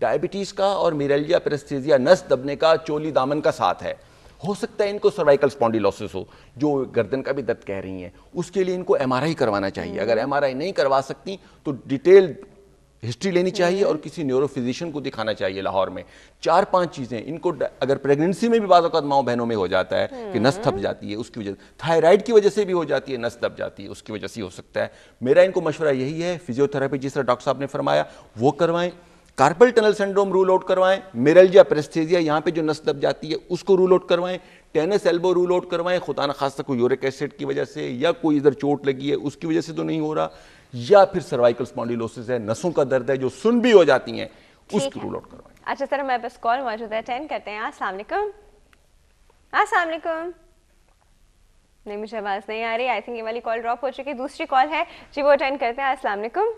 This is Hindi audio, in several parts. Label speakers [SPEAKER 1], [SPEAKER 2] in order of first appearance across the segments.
[SPEAKER 1] डायबिटीज का और मिरैल्जिया पैरेस्थेसिया नस दबने का चोली दामन का साथ है। हो सकता है इनको सर्वाइकल स्पॉन्डिलोसिस हो, जो गर्दन का भी दर्द कह रही हैं, उसके लिए इनको एमआरआई करवाना चाहिए। अगर एमआरआई नहीं करवा सकती तो डिटेल हिस्ट्री लेनी चाहिए और किसी न्यूरो फिजिशियन को दिखाना चाहिए लाहौर में। 4-5 चीजें इनको, अगर प्रेगनेंसी में भी बाज़ औक़ात माओ बहनों में हो जाता है कि नस थक जाती है, उसकी वजह से, थायराइड की वजह से भी हो जाती है, नस दब जाती है, उसकी वजह से हो सकता है। मेरा इनको मशवरा यही है, फिजियोथेरेपी जिस तरह डॉक्टर साहब ने फरमाया वो करवाएं, carpal tunnel syndrome rule out करवाएं, मिरैल्जिया पैरेस्थेसिया यहाँ पे जो नस दब जाती है उसको रूल आउट करवाएं, टेनिस एल्बो रूल आउट करवाएं, खुदा न खास्ता कोई यूरिक एसिड की वजह से या कोई इधर चोट लगी है उसकी वजह से तो नहीं हो रहा, या फिर सर्वाइकल स्पॉन्डिलोसिस है, नसों का दर्द है जो सुन भी हो जाती हैं, उसको रूल आउट करवाएं।
[SPEAKER 2] अच्छा सर, हमारे पास कॉल मौजूद है, अटेंड करते हैं। अस्सलाम वालेकुम। अस्सलाम वालेकुम। नहीं, मुझे आवाज़ नहीं आ रही, आई थिंक ये वाली कॉल ड्रॉप हो चुकी है। दूसरी कॉल है जी, वो अटेंड करते हैं। अस्सलाम वालेकुम।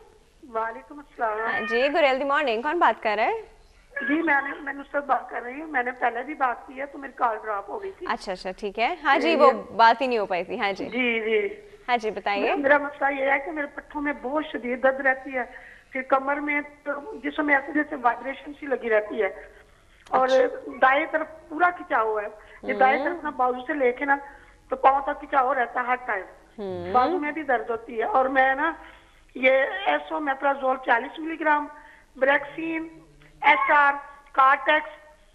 [SPEAKER 3] वालेकुम अस्सलाम।
[SPEAKER 2] जी, गुड मॉर्निंग, कौन बात कर रहा है?
[SPEAKER 3] जी मैं नुसरत बात कर रही हूँ। मैंने पहले भी बात की है तो मेरी कॉल ड्रॉप हो गई थी।
[SPEAKER 2] अच्छा ठीक है। हाँ जी, वो बात ही नहीं हो पाई थी। हाँ जी
[SPEAKER 3] जी
[SPEAKER 2] हाँ जी, बताइए।
[SPEAKER 3] मेरा मसला ये है कि मेरे पट्टों में बहुत शदीद दर्द रहती है, फिर कमर में तो जिसमें ऐसे जैसे वाइब्रेशन सी लगी रहती है, और दाएं तरफ पूरा खिंचाव है। ये दाएं तरफ ना बाजू से लेके ना तो पाँव तक खिंचाव रहता है हर टाइम। बाजू में भी दर्द होती है। और मैं ना ये esomeprazole 40 milligram, Brexin, SR, Cartex,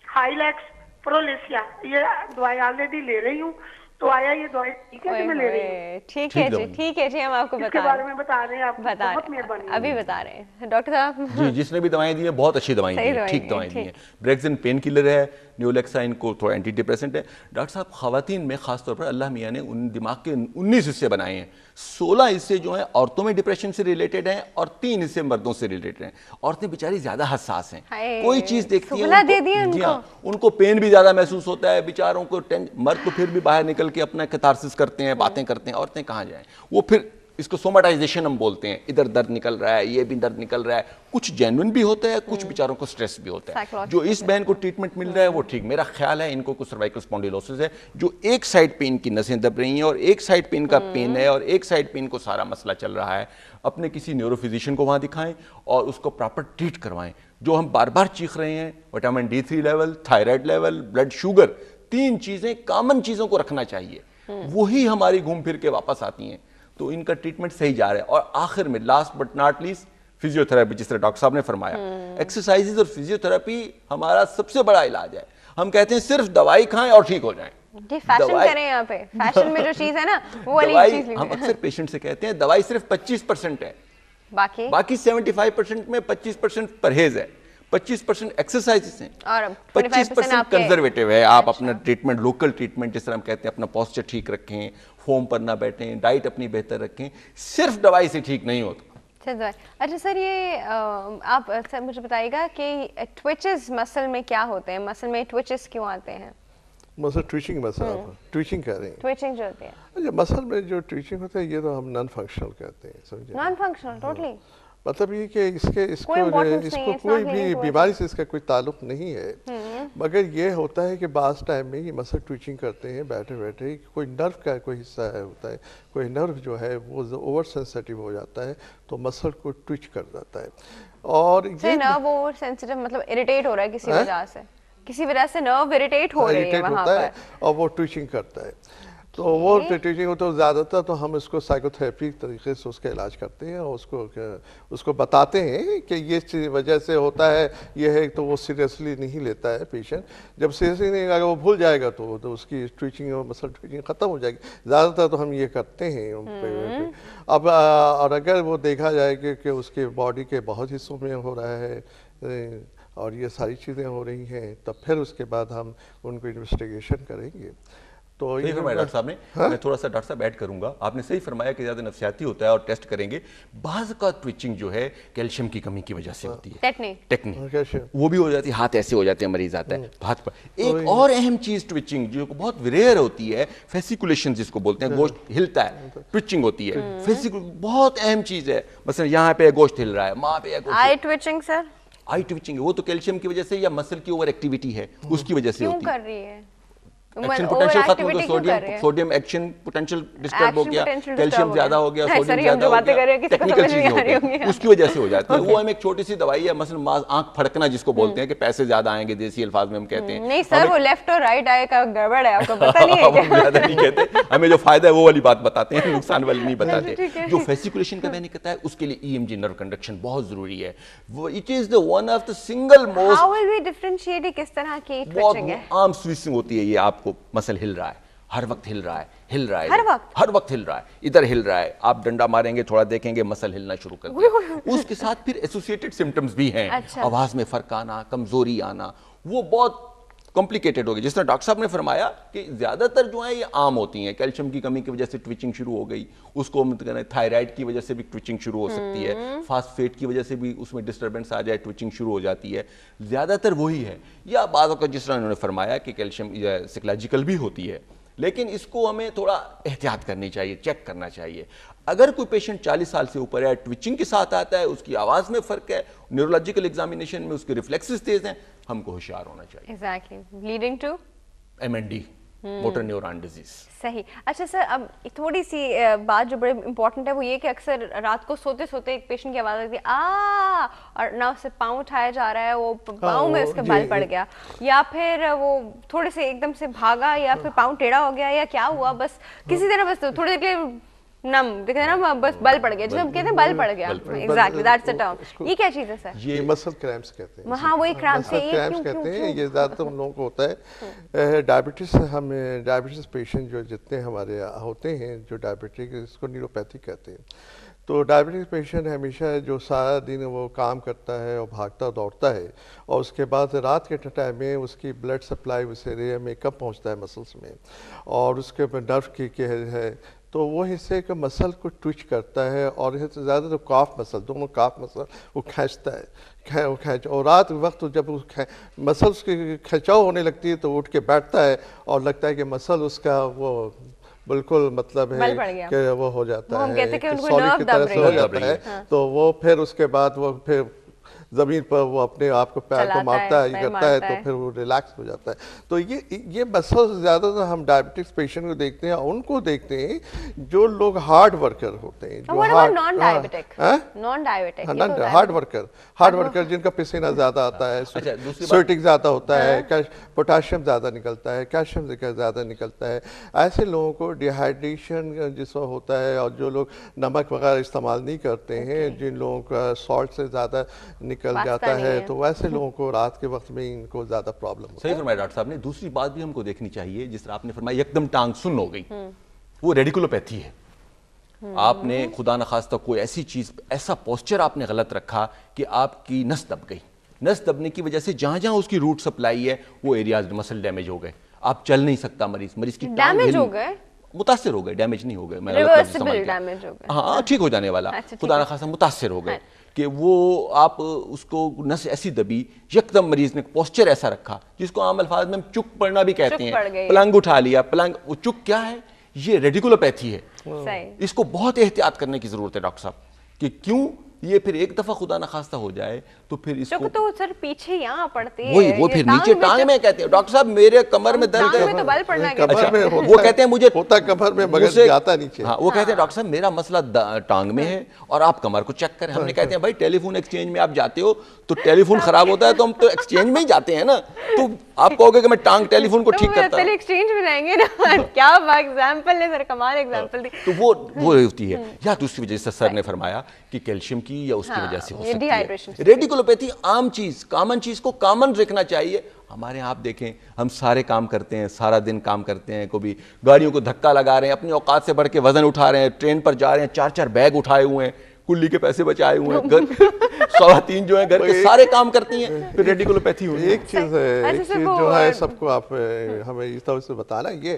[SPEAKER 3] Hylex, Prolesia ये दवाई ऑलरेडी ले रही हूँ। तो आया ये दवाई ठीक है कि मैं ले रही हूँ?
[SPEAKER 2] ठीक है जी, हम आपको
[SPEAKER 3] इसके बारे में बता रहे हैं आप, बहुत मेहरबानी।
[SPEAKER 2] अभी बता रहे हैं डॉक्टर साहब
[SPEAKER 1] जी। जिसने भी दवाएं दी है बहुत अच्छी दवाएं दी है, ठीक दवाएं दी है। ब्रेक्सिन पेन किलर है, न्यूलेक्सा इनको थोड़ा एंटी डिप्रेसेंट है। डॉक्टर साहब, खवातीन में खासतौर पर अल्लाह मियाँ ने उन दिमाग के 19 हिस्से बनाए हैं। 16 हिस्से जो हैं औरतों में डिप्रेशन से रिलेटेड हैं और 3 हिस्से मर्दों से रिलेटेड हैं। औरतें बेचारी ज्यादा हसास हैं, कोई चीज देखती है उनको पेन भी ज्यादा महसूस होता है बेचारों को। मर्द तो फिर भी बाहर निकल के अपना कैथारसिस करते हैं, बातें करते हैं, औरतें कहाँ जाएं? वो फिर इसको सोमाटाइजेशन हम बोलते हैं, इधर दर्द निकल रहा है, ये भी दर्द निकल रहा है। कुछ जेन्युइन भी होता है, कुछ बेचारों को स्ट्रेस भी होता है। जो इस बहन को ट्रीटमेंट मिल रहा है वो ठीक, मेरा ख्याल है इनको कुछ सर्वाइकल स्पॉन्डिलोसिस है, जो एक साइड पे इनकी नसें दब रही हैं और एक साइड पे इनका पेन है और एक साइड पे इनको सारा मसला चल रहा है। अपने किसी न्यूरो फिजिशियन को वहाँ दिखाएं और उसको प्रॉपर ट्रीट करवाएं। जो हम बार बार चीख रहे हैं, vitamin D3 level, thyroid level, blood sugar, 3 चीजें कॉमन चीजों को रखना चाहिए, वही हमारी घूम फिर के वापस आती हैं। तो इनका ट्रीटमेंट सही जा रहा है। और आखिर में last but not least physiotherapy, जिस तरह डॉक्टर साहब ने फरमाया, एक्सरसाइजेज और फिजियोथेरेपी हमारा सबसे बड़ा इलाज है। हम कहते हैं सिर्फ दवाई खाएं और ठीक हो जाएं।
[SPEAKER 2] फैशन करें यहाँ पे, फैशन में जो चीज है ना वो वाली चीज
[SPEAKER 1] हम अक्सर पेशेंट से कहते हैं दवाई सिर्फ 25% है, बाकी 75% में 25% परहेज है, 25% एक्सरसाइजेस हैं और 25% कंजर्वेटिव है। आप अपना ट्रीटमेंट, लोकल ट्रीटमेंट जिस तरह हम कहते हैं, अपना पोस्चर ठीक रखें, फोम पर ना बैठें, डाइट अपनी बेहतर रखें। सिर्फ दवाई से ठीक नहीं होता।
[SPEAKER 2] अच्छा सर, ये आप सर मुझे बताइएगा कि ट्विचेस मसल में क्या होते हैं? मसल में ट्विचेस क्यों आते हैं?
[SPEAKER 4] मसल ट्विचिंग, मसल ट्विचिंग कह रहे हैं,
[SPEAKER 2] ट्विचिंग जो होती है।
[SPEAKER 4] अच्छा, मसल में जो ट्विचिंग होता है ये तो हम नॉन फंक्शनल कहते हैं, समझे?
[SPEAKER 2] नॉन फंक्शनल टोटली
[SPEAKER 4] मतलब ये कि इसको कोई भी बीमारी से इसका कोई ताल्लुक नहीं है, मगर ये होता है कि बास टाइम में ये मसल ट्विचिंग करते हैं बैठे बैठे। कोई नर्व का कोई हिस्सा है होता है, कोई नर्व जो है वो ओवर सेंसिटिव हो जाता है तो मसल को ट्विच कर जाता है। और ये
[SPEAKER 2] नर्व ओवर सेंसिटिव मतलब इरिटेट हो रहा है किसी वजह से, किसी वजह से नर्व इरिटेट हो रहे हैं वहां पर
[SPEAKER 4] और वो ट्विचिंग करता है। तो वो ट्विचिंग हो तो ज़्यादातर तो हम इसको साइकोथेरेपी तरीके से उसका इलाज करते हैं और उसको बताते हैं कि ये वजह से होता है, ये है, तो वो सीरियसली नहीं लेता है पेशेंट। जब सीरियसली नहीं लेगा वो भूल जाएगा तो उसकी ट्विचिंग और मसल ट्विचिंग ख़त्म हो जाएगी। ज़्यादातर तो हम ये करते हैं। अब और अगर वो देखा जाए कि उसके बॉडी के बहुत हिस्सों में हो रहा है और ये सारी चीज़ें हो रही हैं, तब फिर उसके बाद हम उनको इन्वेस्टिगेशन करेंगे। तो
[SPEAKER 1] ये फरमाया डॉक्टर साहब ने, मैं थोड़ा सा डॉक्टर साहब ऐड करूंगा। आपने सही फरमाया कि ज्यादा नफसियाती होता है और टेस्ट करेंगे। बाज़ का ट्विचिंग जो है कैल्शियम की कमी की वजह से होती है, टेक्निक वो भी हो जाती है, हाथ ऐसे हो जाते हैं, मरीज आता है हाथ पर। एक और अहम चीज ट्विचिंग जो बहुत रेयर होती है, फेसिकुलेशन जिसको बोलते हैं, गोश्त हिलता है, ट्विचिंग होती है। फेसिकुलेशन बहुत अहम चीज है। मतलब यहाँ पे गोश्त हिल रहा है, वहां पे
[SPEAKER 2] आई ट्विचिंग सर,
[SPEAKER 1] आई ट्विचिंग वो तो कैल्शियम की वजह से या मसल की ओवर एक्टिविटी है उसकी वजह से होती है।
[SPEAKER 2] कर रही है
[SPEAKER 1] एक्शन पोटेंशियल खत्म हो गया, सोडियम एक्शन पोटेंशियल डिस्टर्ब हो गया, कैल्शियम ज्यादा हो गया, सोडियम ज्यादा हो गया, टेक्निकल चीजें हो गई, उसकी वजह से हो जाती है। वो हम एक छोटी सी दवाई है, मसलन आंख फड़कना जिसको बोलते हैं कि पैसे ज्यादा आएंगे, देसी अल्फाज में हम कहते हैं।
[SPEAKER 2] नहीं सर, वो लेफ्ट और राइट आई का गड़बड़ है, आपको पता नहीं है क्या?
[SPEAKER 1] हम ज्यादा नहीं कहते, हमें जो फायदा है वो वाली बात बताते हैं, नुकसान वाली नहीं बताते। जो फेसिकुलेशन का मैंने कहता है उसके लिए ईएमजी नर्व कंडक्शन बहुत जरूरी है। वो it is the one of the single most,
[SPEAKER 2] how will we differentiate किस तरह की ट्विचिंग है?
[SPEAKER 1] आर्म स्विचिंग होती है, ये आपको मसल हिल रहा है, हर वक्त हिल रहा है, हर वक्त हिल रहा है, इधर हिल रहा है, आप डंडा मारेंगे थोड़ा देखेंगे मसल हिलना शुरू कर दिया। उसके साथ फिर एसोसिएटेड सिम्टम्स भी हैं। अच्छा। आवाज में फर्क आना, कमजोरी आना, वो बहुत कॉम्प्लिकेटेड हो गई। जिस तरह डॉक्टर साहब ने फरमाया कि ज्यादातर जो है ये आम होती हैं, कैल्शियम की कमी की वजह से ट्विचिंग शुरू हो गई, उसको थायराइड की वजह से भी ट्विचिंग शुरू हो सकती है, फास्फेट की वजह से भी उसमें डिस्टर्बेंस आ जाए, ट्विचिंग शुरू हो जाती है, ज्यादातर वही है। या बाद का जिस तरह उन्होंने फरमाया कि कैल्शियम साइकोलॉजिकल भी होती है, लेकिन इसको हमें थोड़ा एहतियात करनी चाहिए, चेक करना चाहिए। अगर कोई पेशेंट 40 साल से ऊपर है, ट्विचिंग के साथ आता है, उसकी आवाज में फर्क है, न्यूरोलॉजिकल एग्जामिनेशन में उसके रिफ्लेक्सेस तेज हैं, हमको होशियार होना चाहिए।
[SPEAKER 2] Exactly, leading to
[SPEAKER 1] MND, motor neuron disease.
[SPEAKER 2] सही। अच्छा सर, अब थोड़ी सी बात जो बड़े इंपॉर्टेंट है वो ये कि अक्सर रात को सोते सोते एक पेशेंट की आवाज आती है आ, और ना उससे पाँव उठाया जा रहा है, वो पाँव में उसके बल पड़ गया, या फिर वो थोड़े से एकदम से भागा, या फिर पाँव टेढ़ा हो गया, या क्या हुआ, बस किसी तरह बस थोड़ी देर के लिए नम दिखते हैं ना, बस बल पड़ गया, जिसे हम कहते हैं बल पड़ गया। Exactly, that's the term. ये क्या चीज है सर?
[SPEAKER 4] ये मसल क्रैम्प्स कहते हैं।
[SPEAKER 2] हाँ, वही क्रैम्प्स है, ये
[SPEAKER 4] क्रैम्प्स कहते हैं। ये ज्यादातर उन लोगों को होता है डायबिटीज। हमें डायबिटीज पेशेंट जो जितने हमारे होते हैं जो डायबिटिक, इसको न्यूरोपैथी कहते हैं। तो डायबिटिक पेशेंट हमेशा जो सारा दिन वो काम करता है और भागता दौड़ता है, और उसके बाद रात के टाइम में उसकी ब्लड सप्लाई उस एरिया में कम पहुंचता है मसल्स में, और उसके नर्व की है तो वो हिस्से के मसल को ट्विच करता है, और ज़्यादा तो काफ मसल, दोनों काफ मसल वो खींचता है, वो खींच, और रात वक्त जब मसल्स की खिंचाव होने लगती है तो उठ के बैठता है और लगता है कि मसल उसका वो बिल्कुल मतलब है कि वो हो जाता है, सॉलिड की तरह से हो जाता है। हाँ। तो वो फिर उसके बाद वो फिर जमीन पर वो अपने आप को पैर को मारता है, ये करता है, तो फिर वो रिलैक्स हो जाता है। तो ये मसल्स ज़्यादातर हम डायबिटिक्स पेशेंट को देखते हैं, उनको देखते हैं जो लोग हार्ड वर्कर होते हैं, जो हार्ड वर्कर जिनका पसीना ज़्यादा आता है, स्वेटिंग ज़्यादा होता है, पोटाशियम ज़्यादा निकलता है, कैल्शियम ज़्यादा निकलता है, ऐसे लोगों को डिहाइड्रेशन जिसका होता है, और जो लोग नमक वगैरह इस्तेमाल नहीं करते हैं, जिन लोगों का सॉल्ट से ज़्यादा निकल जाता है, तो वैसे लोगों को रात के वक्त में इनको ज्यादा प्रॉब्लम।
[SPEAKER 1] सही फरमाया डॉक्टर साहब ने। दूसरी बात भी हमको देखनी चाहिए, जिस तरह आपने फरमाया एकदम टांग सुन्न हो गई, वो रेडिकुलोपैथी है। आपने खुदा न खास्ता कोई ऐसी चीज, ऐसा पोस्चर आपने गलत रखा कि आपकी नस दब गई। नस दबने की वजह से जहां जहां उसकी रूट सप्लाई है वो एरियाज मसल डैमेज हो गए, आप चल नहीं सकता, मरीज की
[SPEAKER 2] डैमेज हो गए,
[SPEAKER 1] मुतासिर हो गए, डैमेज नहीं हो गए,
[SPEAKER 2] डैमेज हो गए,
[SPEAKER 1] हाँ ठीक हो जाने वाला, खुदा न खास्ता मुतासिर हो गए कि वो आप उसको नस ऐसी दबी, यकदम मरीज ने पोस्चर ऐसा रखा जिसको आम अल्फाज में चुक पड़ना भी कहते हैं, पलंग उठा लिया, पलंग, वो चुक क्या है, ये रेडिकुलोपैथी है। इसको बहुत एहतियात करने की जरूरत है डॉक्टर साहब, कि क्यों ये फिर एक दफा खुदा न खास्ता हो जाए तो फिर इसको
[SPEAKER 2] तो सर पीछे यहाँ पड़ती है,
[SPEAKER 1] वही वो फिर नीचे टांग में कहते हैं डॉक्टर साहब मेरे कमर में दर्द है,
[SPEAKER 2] तो बल पड़ना
[SPEAKER 1] है, वो कहते हैं मुझे
[SPEAKER 4] होता कमर में मगर जाता नीचे।
[SPEAKER 1] हाँ, वो कहते हैं डॉक्टर साहब मेरा मसला टांग में है और आप कमर को चेक करें। हमने कहते हैं भाई टेलीफोन एक्सचेंज में आप जाते हो तो टेलीफोन खराब होता है तो हम तो एक्सचेंज में ही जाते हैं ना, तो आप कहोगे कि मैं टांग टेलीफोन को ठीक करता हूं,
[SPEAKER 2] एक्सचेंज में जाएंगे ना। क्या एग्जांपल है सर, कमाल एग्जांपल दी।
[SPEAKER 1] तो वो होती है, या दूसरी वजह से सर ने फरमाया कि कैल्शियम की या उसकी वजह से हो सकती है। रेडिकुलोपैथी आम चीज, कॉमन चीज को कॉमन रखना चाहिए। हमारे यहाँ आप देखें, हम सारे काम करते हैं, सारा दिन काम करते हैं, कभी गाड़ियों को धक्का लगा रहे हैं, अपनी औकात से बढ़ के वजन उठा रहे हैं, ट्रेन पर जा रहे हैं, 4-4 बैग उठाए हुए हैं, कुल्ली के पैसे बचाए हुए हैं, घर खवातीन जो है घर के सारे काम करती हैं, फिर रेडिकुलोपैथी हुई।
[SPEAKER 4] एक चीज है, एक चीज जो है सबको आप हमें इस तरह से बताना ये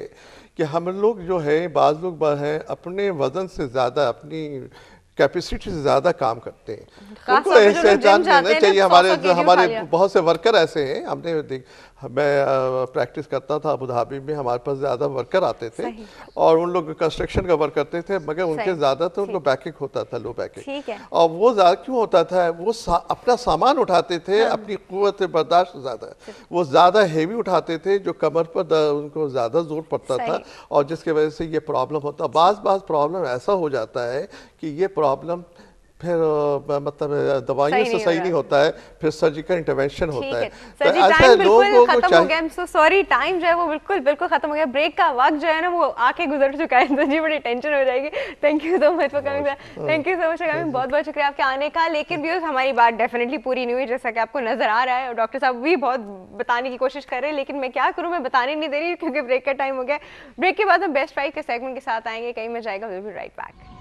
[SPEAKER 4] कि हम लोग जो है, बाज लोग हैं अपने वजन से ज्यादा, अपनी कैपेसिटी से ज्यादा काम करते हैं, उनको ऐसे जान लेना चाहिए। हमारे बहुत से वर्कर ऐसे हैं, हमने मैं प्रैक्टिस करता था अबू धाबी में, हमारे पास ज़्यादा वर्कर आते थे और उन लोग कंस्ट्रक्शन का वर्क करते थे, मगर उनके ज़्यादातर उनको बैकिंग होता था, लो बैकिंग। और वो ज़्यादा क्यों होता था, वो अपना सामान उठाते थे, अपनी कुव्वत बर्दाश्त ज़्यादा, वो ज़्यादा हेवी उठाते थे, जो कमर पर उनको ज़्यादा जोर पड़ता था और जिसकी वजह से ये प्रॉब्लम होता। बाज़ प्रॉब्लम ऐसा हो जाता है कि ये प्रॉब्लम फिर मतलब दवाइयों से सही नहीं होता है, फिर सर्जिकल इंटरवेंशन होता है।
[SPEAKER 2] तो ऐसे लोगों को खत्म हो गया, सो सॉरी, टाइम जो है वो बिल्कुल खत्म हो गया, ब्रेक का वक्त जो है ना वो आके गुजर चुका है, तो जी बड़ी टेंशन हो जाएगी। Thank you so much for coming, thank you so much for coming, बहुत बहुत शुक्रिया आपके आने का। लेकिन व्यूअर्स, हमारी बात डेफिनेटली पूरी नहीं हुई, जैसा कि आपको नजर आ रहा है, और डॉक्टर साहब भी बहुत बताने की कोशिश कर रहे हैं, लेकिन मैं क्या करूँ, मैं बताने नहीं दे रही क्योंकि ब्रेक का टाइम हो गया। ब्रेक के बाद हम बेस्ट प्राइस के सेगमेंट के साथ आएंगे, कहीं में जाएगा, विल बी राइट बैक।